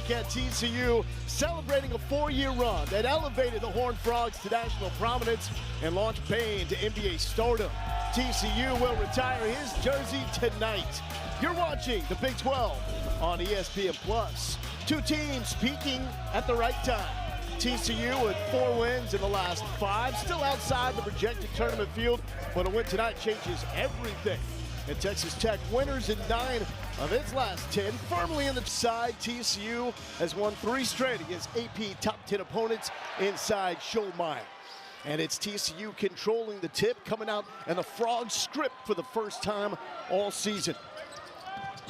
back at TCU, celebrating a 4-year run that elevated the Horned Frogs to national prominence and launched Bain to NBA stardom. TCU will retire his jersey tonight. You're watching the Big 12 on ESPN+. Two teams peaking at the right time. TCU with 4 wins in the last 5, still outside the projected tournament field, but a win tonight changes everything. And Texas Tech, winners in 9 of its last 10, firmly in the side. TCU has won 3 straight against AP top 10 opponents inside Schollmeyer. And it's TCU controlling the tip, coming out and the Frogs stripped for the first time all season.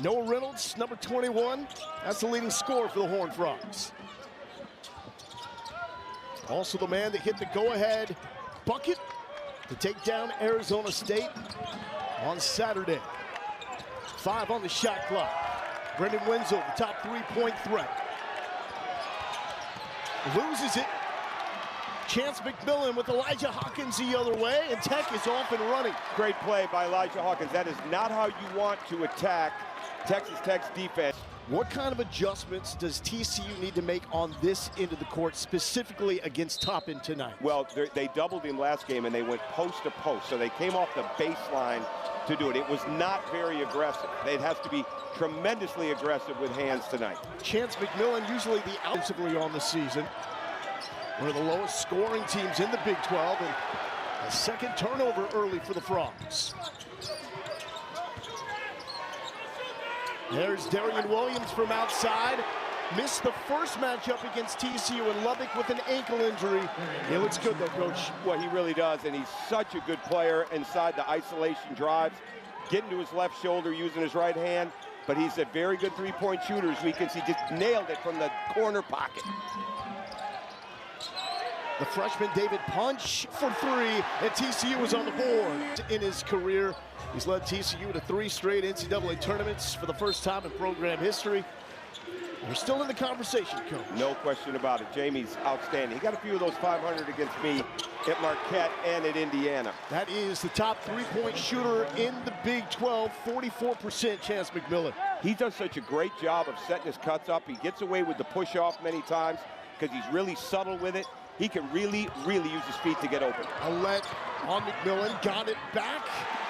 Noah Reynolds, number 21, that's the leading scorer for the Horned Frogs. Also the man that hit the go-ahead bucket to take down Arizona State on Saturday. 5 on the shot clock. Brendan Wenzel, the top 3-point threat. Loses it. Chance McMillan with Elijah Hawkins the other way, and Tech is off and running. Great play by Elijah Hawkins. That is not how you want to attack Texas Tech's defense. What kind of adjustments does TCU need to make on this end of the court, specifically against Toppin tonight? Well, they doubled him last game, and they went post to post, so they came off the baseline to do it. It was not very aggressive. It has to be tremendously aggressive with hands tonight. Chance McMillan, usually the offensively on the season. One of the lowest scoring teams in the Big 12, and a second turnover early for the Frogs. There's Darian Williams from outside. Missed the first matchup against TCU in Lubbock with an ankle injury. He looks good though, Coach. Well, he really does, and he's such a good player inside the isolation drives, getting to his left shoulder, using his right hand, but he's a very good three-point shooter, as we can see. Just nailed it from the corner pocket. The freshman David Punch for 3, and TCU was on the board in his career. He's led TCU to 3 straight NCAA tournaments for the first time in program history. They're still in the conversation, Coach. No question about it. Jamie's outstanding. He got a few of those 500 against me at Marquette and at Indiana. That is the top 3-point shooter in the Big 12, 44% Chance McMillan. He does such a great job of setting his cuts up. He gets away with the push-off many times because he's really subtle with it. He can really, really use his feet to get open. Alette on McMillan, got it back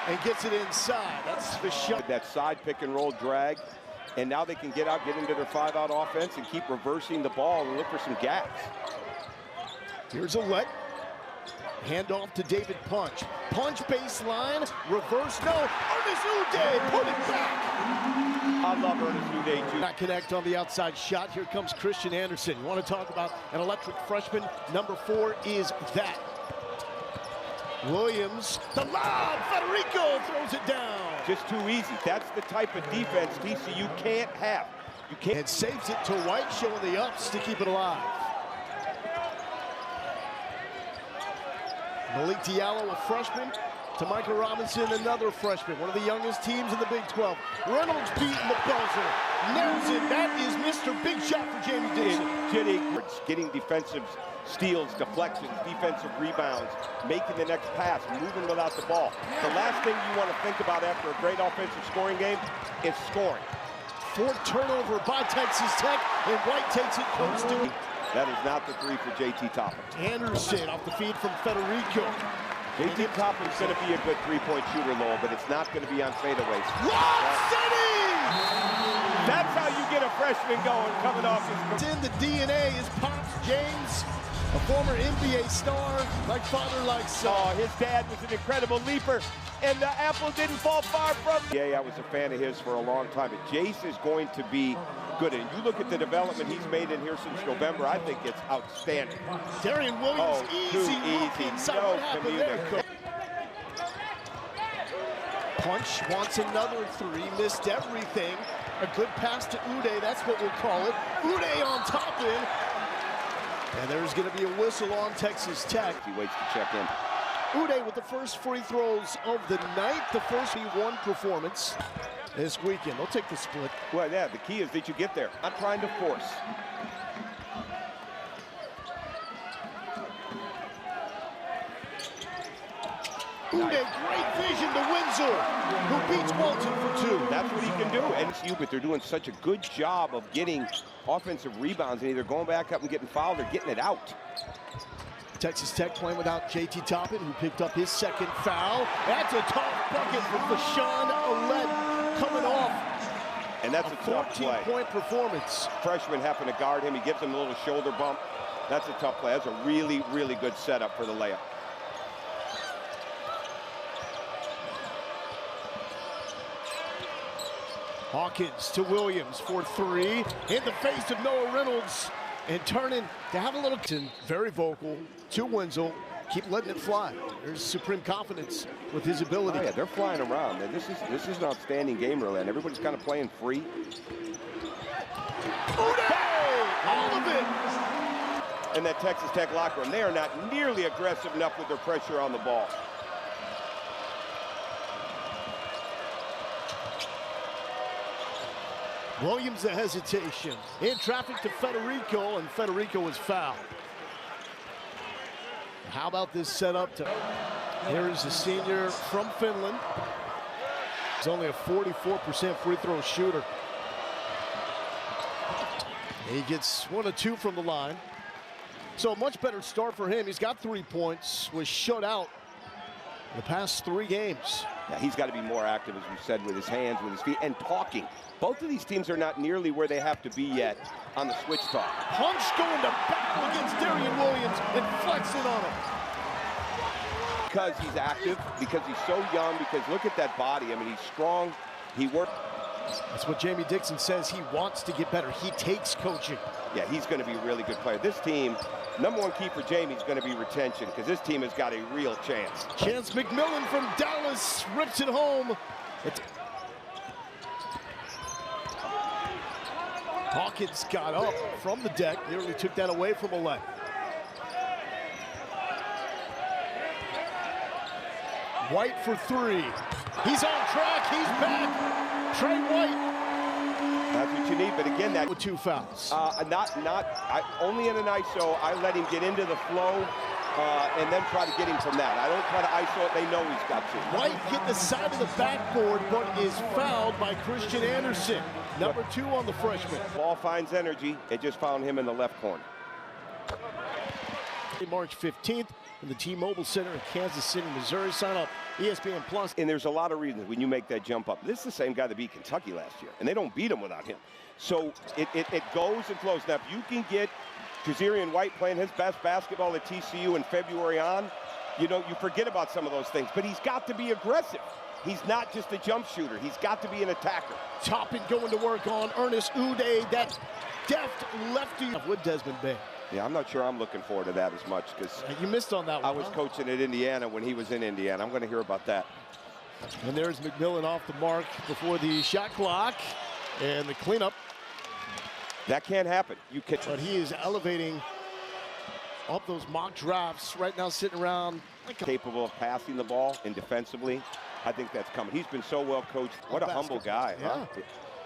and gets it inside. That's the shot. That side pick and roll drag, and now they can get out, get into their 5-out offense and keep reversing the ball and look for some gaps. Here's Alette. Handoff to David Punch. Punch baseline, reverse, no. Ernest Uday, put it back. I love Ernest Uday, too. Not connect on the outside shot. Here comes Christian Anderson. You want to talk about an electric freshman? Number 4 is that. Williams, the lob, Federico throws it down. Just too easy. That's the type of defense TCU can't have. You can't. And saves it to White, showing the ups to keep it alive. Malik Diallo, a freshman. To Michael Robinson, another freshman, one of the youngest teams in the Big 12. Reynolds beating the buzzer, nails it. That is Mr. Big Shot for Jamie Dixon. Getting defensive steals, deflections, defensive rebounds, making the next pass, moving without the ball. The last thing you want to think about after a great offensive scoring game is scoring. 4th turnover by Texas Tech, and White takes it coast to. That is not the 3 for JT Toppin. Anderson off the feed from Federico. JT Toppin's going to be a good 3-point shooter, Lowell, but it's not going to be on fadeaways. Lob City! That's how you get a freshman going, coming off his... It's in the DNA is Pops James, a former NBA star, like father, like son. Oh, his dad was an incredible leaper, and the apple didn't fall far from... Yeah, I was a fan of his for a long time, but Jace is going to be good. And you look at the development he's made in here since November, I think it's outstanding. Darian Williams, easy. No community. Punch wants another 3, missed everything. A good pass to Uday, that's what we'll call it. Uday on top in. And there's going to be a whistle on Texas Tech. He waits to check in. Uday with the first free throws of the night, the first V1 performance this weekend. They'll take the split. Well, yeah, the key is that you get there. Not trying to force. Ude, great vision to Windsor, who beats Walton for 2. That's what he can do. And TCU, but they're doing such a good job of getting offensive rebounds and either going back up and getting fouled or getting it out. Texas Tech playing without J.T. Toppin, who picked up his second foul. That's a tough bucket for Fashawn Ouellette coming off. And that's a tough play. 14-point performance. Freshman having to guard him. He gives him a little shoulder bump. That's a tough play. That's a really, really good setup for the layup. Hawkins to Williams for 3. In the face of Noah Reynolds. And turning to have a little, very vocal to Wenzel. Keep letting it fly. There's supreme confidence with his ability. Oh yeah, they're flying around. And this is an outstanding game, really, and everybody's kind of playing free. Ude! All of it! In that Texas Tech locker room, they are not nearly aggressive enough with their pressure on the ball. Williams a hesitation. In traffic to Federico, and Federico is fouled. How about this setup? Here is a senior from Finland. He's only a 44% free throw shooter. He gets 1 of 2 from the line. So a much better start for him. He's got 3 points, was shut out in the past 3 games. Yeah, he's got to be more active, as we said, with his hands, with his feet, and talking. Both of these teams are not nearly where they have to be yet on the switch talk. Punch going to battle against Darian Williams and flexing on him. Because he's active, because he's so young, because look at that body. I mean, he's strong. He works. That's what Jamie Dixon says. He wants to get better. He takes coaching. Yeah, he's going to be a really good player. This team, number 1 key for Jamie is going to be retention, because this team has got a real chance. Chance McMillan from Dallas rips it home. Hawkins got up from the deck, nearly took that away from Ouellette. White for 3. He's on track, he's back. Trey White. That's what you need, but again, that with 2 fouls. Only in an ISO, I let him get into the flow and then try to get him from that. I don't try to ISO it, they know he's got to. White hit the side of the backboard, but is fouled by Christian Anderson. Number 2 on the freshman. Ball finds energy. It just found him in the left corner. March 15th in the T-Mobile Center in Kansas City, Missouri. Sign up ESPN Plus. And there's a lot of reasons when you make that jump up. This is the same guy that beat Kentucky last year, and they don't beat him without him. So it goes and flows. Now, if you can get Jazarian White playing his best basketball at TCU in February on, you know, you forget about some of those things. But he's got to be aggressive. He's not just a jump shooter. He's got to be an attacker. Toppin going to work on Ernest Ude, that deft lefty with Desmond Bay. Yeah, I'm not sure I'm looking forward to that as much because you missed on that one. I was coaching at Indiana when he was in Indiana. I'm going to hear about that. And there's McMillan off the mark before the shot clock and the cleanup. That can't happen. You can. But he is elevating up those mock drafts right now, sitting around. Capable of passing the ball and defensively. I think that's coming. He's been so well coached. What a humble guy. Yeah. Huh?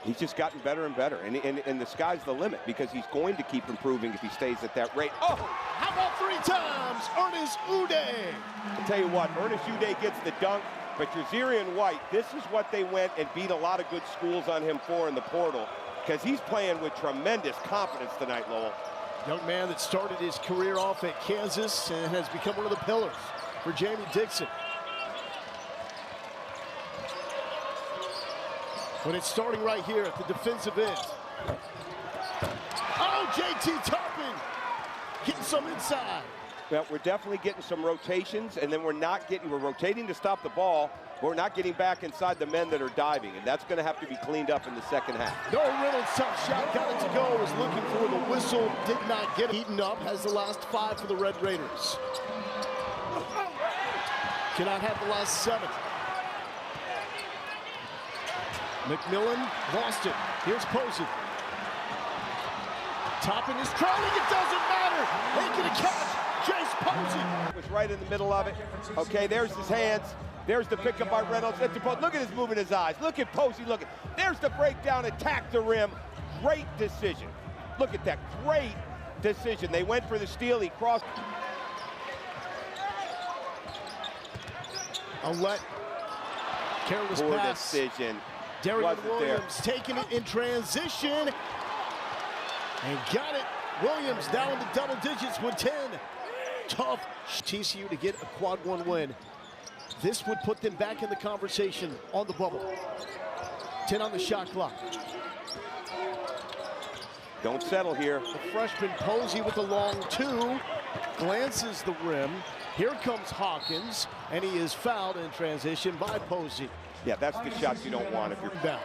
He's just gotten better and better. And the sky's the limit because he's going to keep improving if he stays at that rate. Oh! How about 3 times, Ernest Ude? I'll tell you what, Ernest Ude gets the dunk, but Jazarian White, this is what they went and beat a lot of good schools on him for in the portal because he's playing with tremendous confidence tonight, Lowell. Young man that started his career off at Kansas and has become one of the pillars for Jamie Dixon. But it's starting right here at the defensive end. Oh, J.T. Toppin getting some inside. Well, we're definitely getting some rotations, and then we're rotating to stop the ball, but we're not getting back inside the men that are diving, and that's going to have to be cleaned up in the second half. Noah Reynolds, tough shot, got it to go, was looking for the whistle, did not get it. Eaten up, has the last 5 for the Red Raiders. Cannot have the last 7. McMillan lost it. Here's Posey. Toppin is trailing. It doesn't matter. Making a catch. Chase Posey. Was right in the middle of it. Okay, there's his hands. There's the pickup by Reynolds. Look at his moving his eyes. Look at Posey. Look at. There's the breakdown. Attack the rim. Great decision. Look at that. Great decision. They went for the steal. He crossed. Let careless Poor pass. decision. Darian Williams taking it in transition and got it. Williams down to double digits with 10. Tough TCU to get a quad one win. This would put them back in the conversation on the bubble. 10 on the shot clock. Don't settle here. The freshman Posey with the long two. Glances the rim. Here comes Hawkins, and he is fouled in transition by Posey. Yeah, that's the shot you don't want if you're down.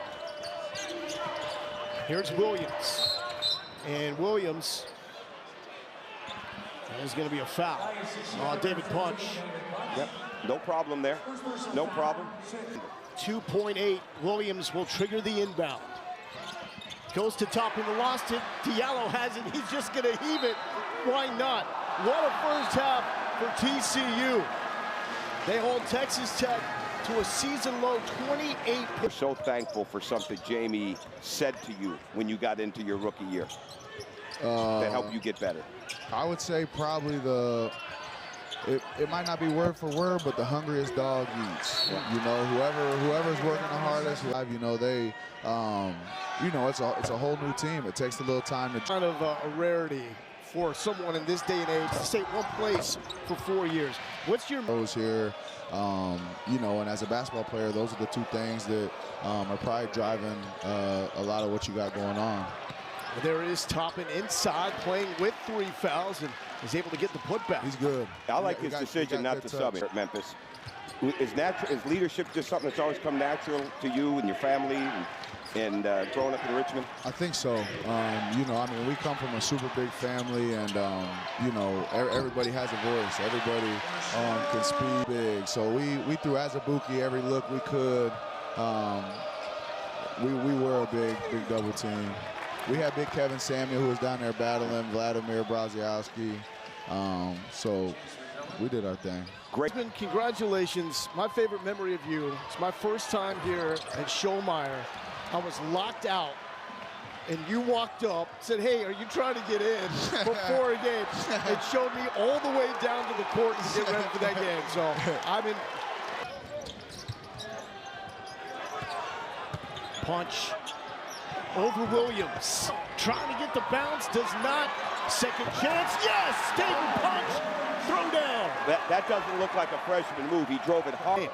Here's Williams. And Williams, there's going to be a foul on David Punch. Yep, no problem there. No problem. 2.8. Williams will trigger the inbound. Goes to top and lost it. Diallo has it. He's just going to heave it. Why not? What a first half for TCU. They hold Texas Tech to a season-low 28. We're so thankful for something Jamie said to you when you got into your rookie year to help you get better. I would say probably it might not be word for word, but the hungriest dog eats. Yeah. You know, whoever's working the hardest, you know, they, you know, it's a whole new team. It takes a little time to. Kind of a rarity for someone in this day and age to stay one place for 4 years. What's your goes here? You know, and as a basketball player, those are the two things that are probably driving a lot of what you got going on. There is Toppin inside, playing with 3 fouls, and is able to get the putback. He's good. I like his decision not to sub at Memphis. Is leadership just something that's always come natural to you and your family and growing up in Richmond? I think so. You know, I mean, we come from a super big family, and you know, everybody has a voice. Everybody can speak big. So we threw Azubuike every look we could. We were a big double team. We had big Kevin Samuel, who was down there battling Vladimir Braziowski. So we did our thing. Great. Congratulations. My favorite memory of you. It's my first time here at Schollmeyer. I was locked out, and you walked up, said, hey, are you trying to get in before a game? It showed me all the way down to the court to get ready for that game. So I'm in. Punch over Williams. Trying to get the bounce, does not. Second chance, yes! David Punch, throw down. That doesn't look like a freshman move. He drove it hard.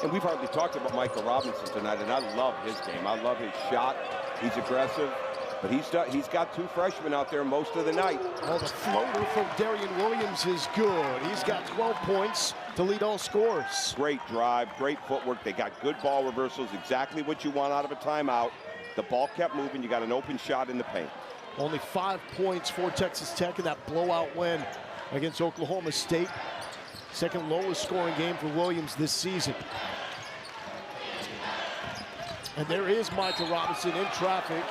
And we've hardly talked about Michael Robinson tonight, and I love his game. I love his shot. He's aggressive, but he's got 2 freshmen out there most of the night. Oh, the floater from Darian Williams is good. He's got 12 points to lead all scores. Great drive, great footwork. They got good ball reversals, exactly what you want out of a timeout. The ball kept moving. You got an open shot in the paint. Only 5 points for Texas Tech in that blowout win against Oklahoma State. Second lowest scoring game for Williams this season. And there is Michael Robinson in traffic.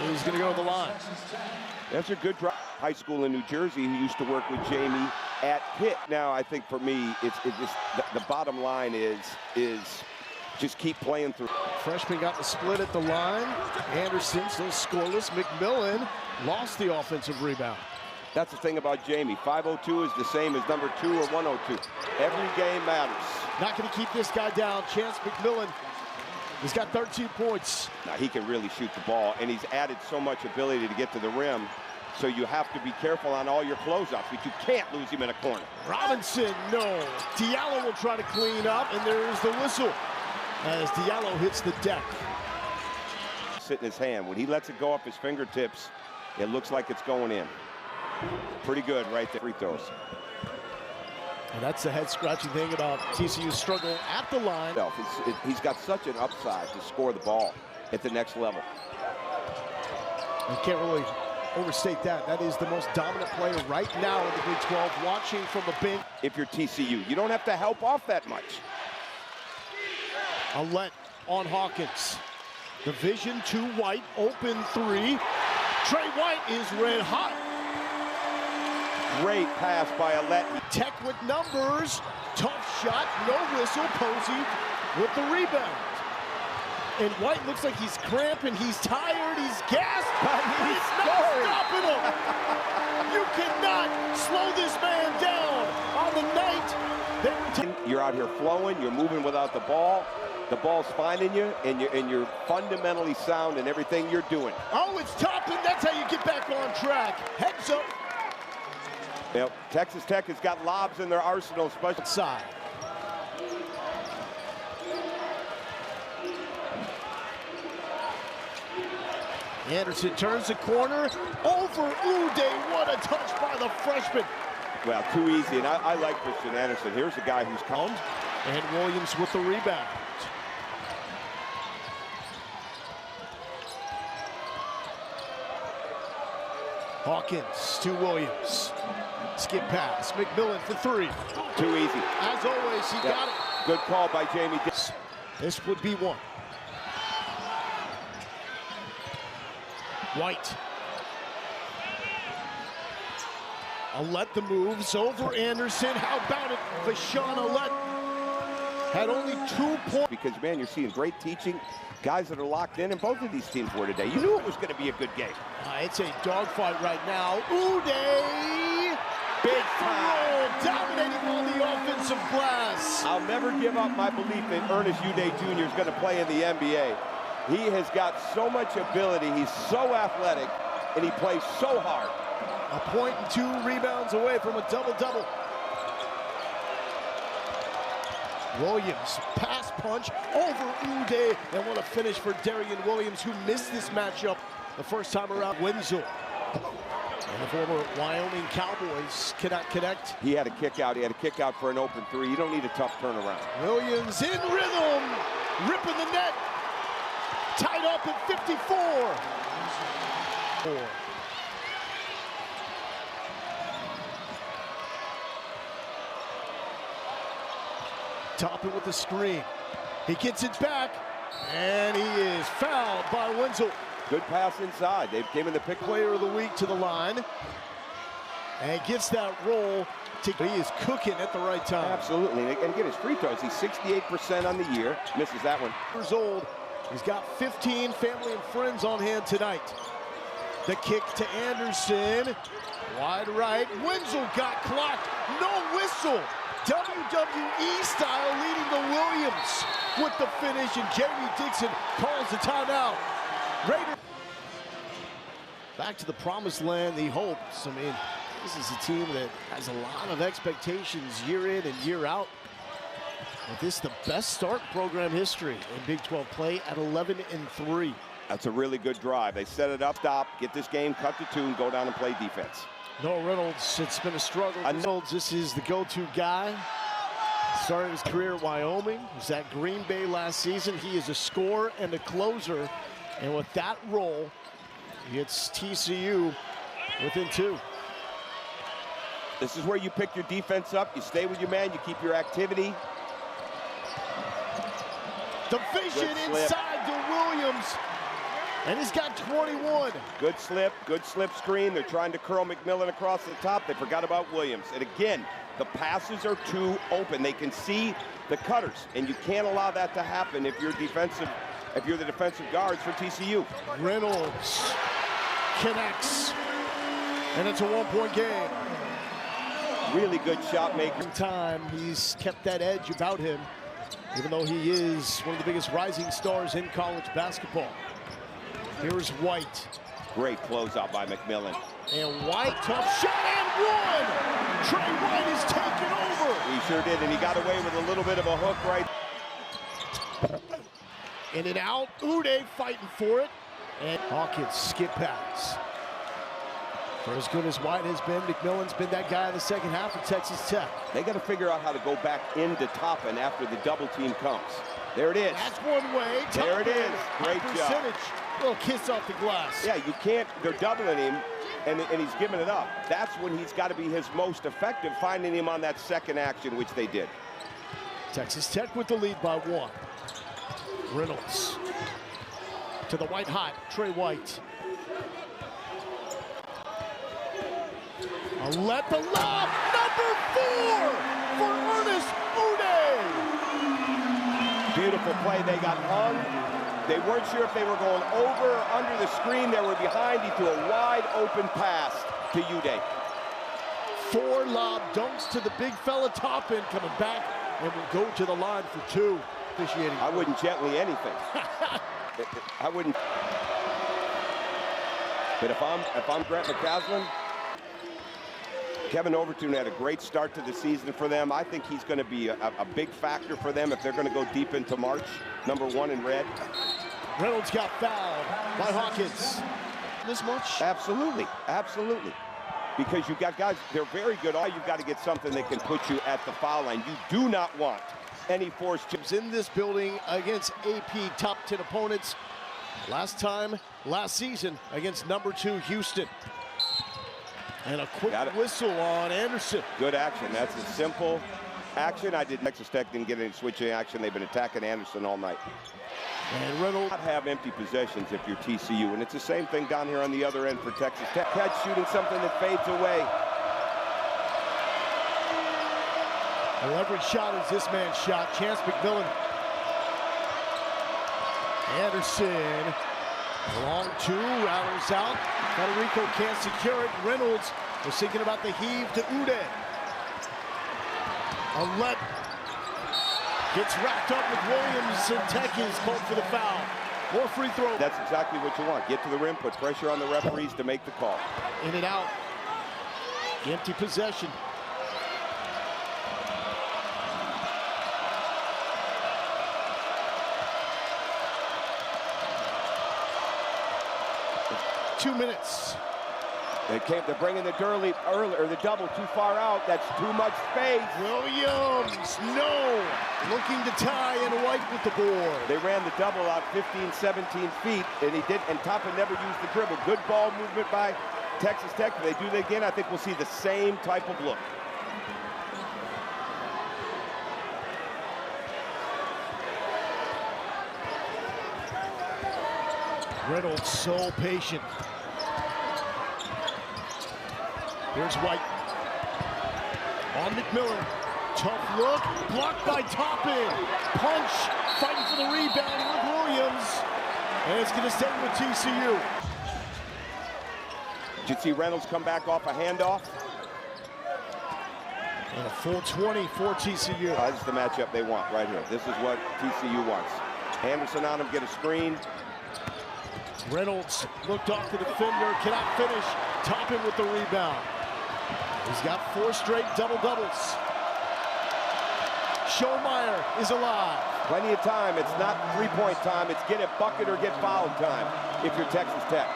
He's going to go to the line. That's a good drive. High school in New Jersey. He used to work with Jamie at Pitt. Now, I think for me, it's just the bottom line is just keep playing through. Freshman got the split at the line. Anderson still scoreless. McMillan lost the offensive rebound. That's the thing about Jamie. 502 is the same as number 2 or 102. Every game matters. Not going to keep this guy down. Chance McMillan. He's got 13 points. Now he can really shoot the ball, and he's added so much ability to get to the rim. So you have to be careful on all your closeouts, but you can't lose him in a corner. Robinson, no. Diallo will try to clean up, and there's the whistle as Diallo hits the deck. Sit in his hand. When he lets it go up his fingertips, it looks like it's going in. Pretty good right there. Free throws. And that's the head-scratching thing about TCU's struggle at the line. He's got such an upside to score the ball at the next level. You can't really overstate that. That is the most dominant player right now in the Big 12, watching from the bench. If you're TCU, you don't have to help off that much. Alette on Hawkins. The vision to White, open 3. Trey White is red hot. Great pass by Alette. Tech with numbers. Tough shot, no whistle. Posey with the rebound. And White looks like he's cramping, he's tired, he's gassed, but he's not stopping him. You cannot slow this man down on the night that You're out here flowing. You're moving without the ball. The ball's finding you, and you're fundamentally sound in everything you're doing. Oh, it's Toppin. That's how you get back on track. Heads up. Yep. Texas Tech has got lobs in their arsenal, especially Side. Anderson turns the corner. Over Uday. What a touch by the freshman. well, too easy. And I like Christian Anderson. Here's a guy who's come. And Williams with the rebound. Hawkins to Williams. Skip pass. McMillan for three. Too easy. As always, he got it. Good call by Jamie. This would be one. White. Alette the moves over Anderson. How about it? Vashawn Alette had only 2 points. Because, man, you're seeing great teaching. Guys that are locked in, and both of these teams were today. You knew it was going to be a good game. It's a dogfight right now. Uday! Big time! Dominating on the offensive glass. I'll never give up my belief that Ernest Uday Jr. is going to play in the NBA. He has got so much ability. He's so athletic, and he plays so hard. A point and 2 rebounds away from a double-double. Williams, pass punch over Uday, and what a finish for Darian Williams, who missed this matchup the first time around. Wenzel. And the former Wyoming Cowboys cannot connect. He had a kick out. He had a kick out for an open three. You don't need a tough turnaround. Williams in rhythm, ripping the net. Tied up at 54. Toppin with the screen. He gets it back, and he is fouled by Wenzel. Good pass inside. They came in the pick. Player of the week to the line. And gets that roll. He is cooking at the right time. Absolutely. And again, his free throws, he's 68% on the year. Misses that one. Years old. He's got 15 family and friends on hand tonight. The kick to Anderson. Wide right. Wenzel got clocked. No whistle. WWE style, leading to Williams with the finish, and Jamie Dixon calls the timeout. Raiders back to the promised land, the hopes. I mean, this is a team that has a lot of expectations year in and year out. But this is the best start in program history in Big 12 play at 11-3. That's a really good drive. They set it up, stop, get this game, cut to 2, and go down and play defense. Noah Reynolds, it's been a struggle. Reynolds, this is the go-to guy. Started his career at Wyoming. He was at Green Bay last season. He is a scorer and a closer. And with that role, it's TCU within 2. This is where you pick your defense up. You stay with your man. You keep your activity. The vision inside to Williams. And he's got 21. Good slip screen. They're trying to curl McMillan across the top. They forgot about Williams. And again, the passes are too open. They can see the cutters, and you can't allow that to happen if you're the defensive guards for TCU. Reynolds connects, and it's a 1-point game. Really good shot maker. Time, he's kept that edge about him, even though he is one of the biggest rising stars in college basketball. Here's White. Great closeout by McMillan. And White, tough shot, and one! Trey White is taking over. He sure did, and he got away with a little bit of a hook right. In and out, Uday fighting for it. And Hawkins skip pass. For as good as White has been, McMillan's been that guy in the second half of Texas Tech. They got to figure out how to go back into Toppin after the double team comes. There it is. That's one way. There it is. Great job. Little kiss off the glass. Yeah, you can't. They're doubling him, and he's giving it up. That's when he's got to be his most effective, finding him on that second action, which they did. Texas Tech with the lead by 1. Reynolds to the white hot, Trey White. Let the lob, number 4 for Ernest Uday. Beautiful play. They got hung. They weren't sure if they were going over or under the screen. They were behind. He threw a wide open pass to Uday. 4 lob dunks to the big fella Toppin, coming back and will go to the line for two. Officiating. I wouldn't gently anything. I wouldn't. But if I'm Grant McCaslin, Kevin Overton had a great start to the season for them. I think he's going to be a big factor for them if they're going to go deep into March. #1 in red. Reynolds got fouled by Hawkins. This much? Absolutely, absolutely. Because you've got guys, they're very good. All you've got to get something that can put you at the foul line. You do not want any forced chips in this building against AP top 10 opponents. Last season against #2 Houston. And a quick whistle on Anderson. Good action. That's a simple action. Texas Tech didn't get any switching action. They've been attacking Anderson all night. And Reynolds not have empty possessions if you're TCU, and it's the same thing down here on the other end for Texas Tech. Catch shooting something that fades away. Well, every shot is this man's shot. Chance McMillan. Anderson, long two, rattles out. Federico can't secure it. Reynolds was thinking about the heave to Ude. Alette gets wrapped up with Williams, and Tech is called for the foul. More free throw. That's exactly what you want. Get to the rim, put pressure on the referees to make the call. In and out. Empty possession. Two minutes. They're bringing the the double too far out. That's too much space. Williams, no. Looking to tie, and White with the board. They ran the double out 15, 17 feet, and he did. And Toppin never used the dribble. Good ball movement by Texas Tech. If they do that again, I think we'll see the same type of look. Reynolds so patient. Here's White. On McMillan. Tough look. Blocked by Toppin. Punch. Fighting for the rebound with Williams. And it's going to stay with TCU. Did you see Reynolds come back off a handoff? And a full 20 for TCU. This is the matchup they want right here. This is what TCU wants. Anderson on him, get a screen. Reynolds looked off the defender, cannot finish. Toppin with the rebound. He's got 4 straight double-doubles. Schollmeyer is alive. Plenty of time. It's not three-point time. It's get a bucket or get fouled time if you're Texas Tech.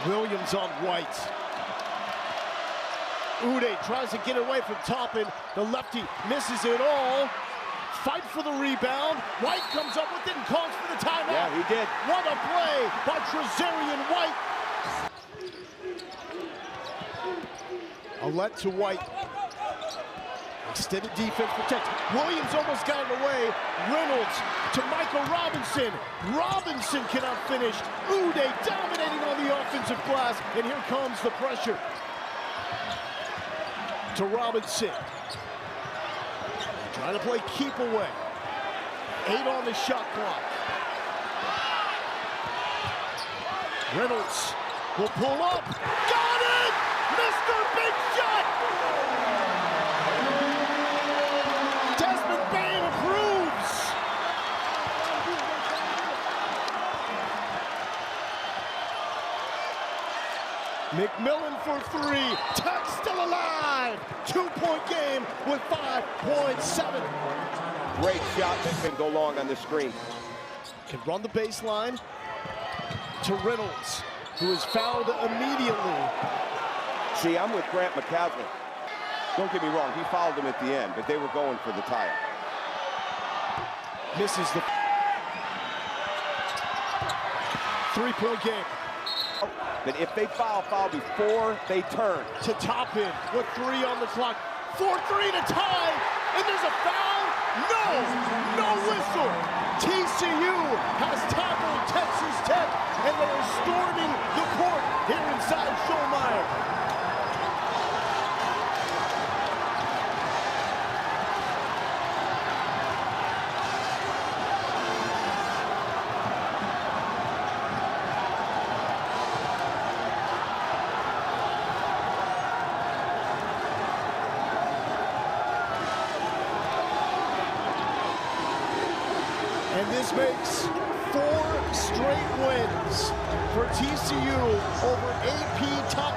Williams on White. Ude tries to get away from Toppin. The lefty misses it all. Fight for the rebound. White comes up with it and calls for the timeout. Yeah, he did. What a play by Trezarian White. Alette to White. Extended defense for Texas. Williams almost got it away. Reynolds to Michael Robinson. Robinson cannot finish. Ude dominating on the offensive glass. And here comes the pressure. To Robinson. Trying to play keep away. 8 on the shot clock. Reynolds will pull up. Got it! Mr. Big Shot! Desmond Bain approves. McMillan for 3. Tech still alive. 2-point game with 5.7. Great shot that can go long on the screen. Can run the baseline to Reynolds, who is fouled immediately. See, I'm with Grant McCaslin. Don't get me wrong, he fouled him at the end, but they were going for the tie. Misses the 3-point game. But if they foul before they turn. To Toppin with 3 on the clock. 4-3 to tie, and there's a foul? No whistle. TCU has tackled Texas Tech, and they are storming the court here inside Schollmeyer. makes 4 straight wins for TCU over AP top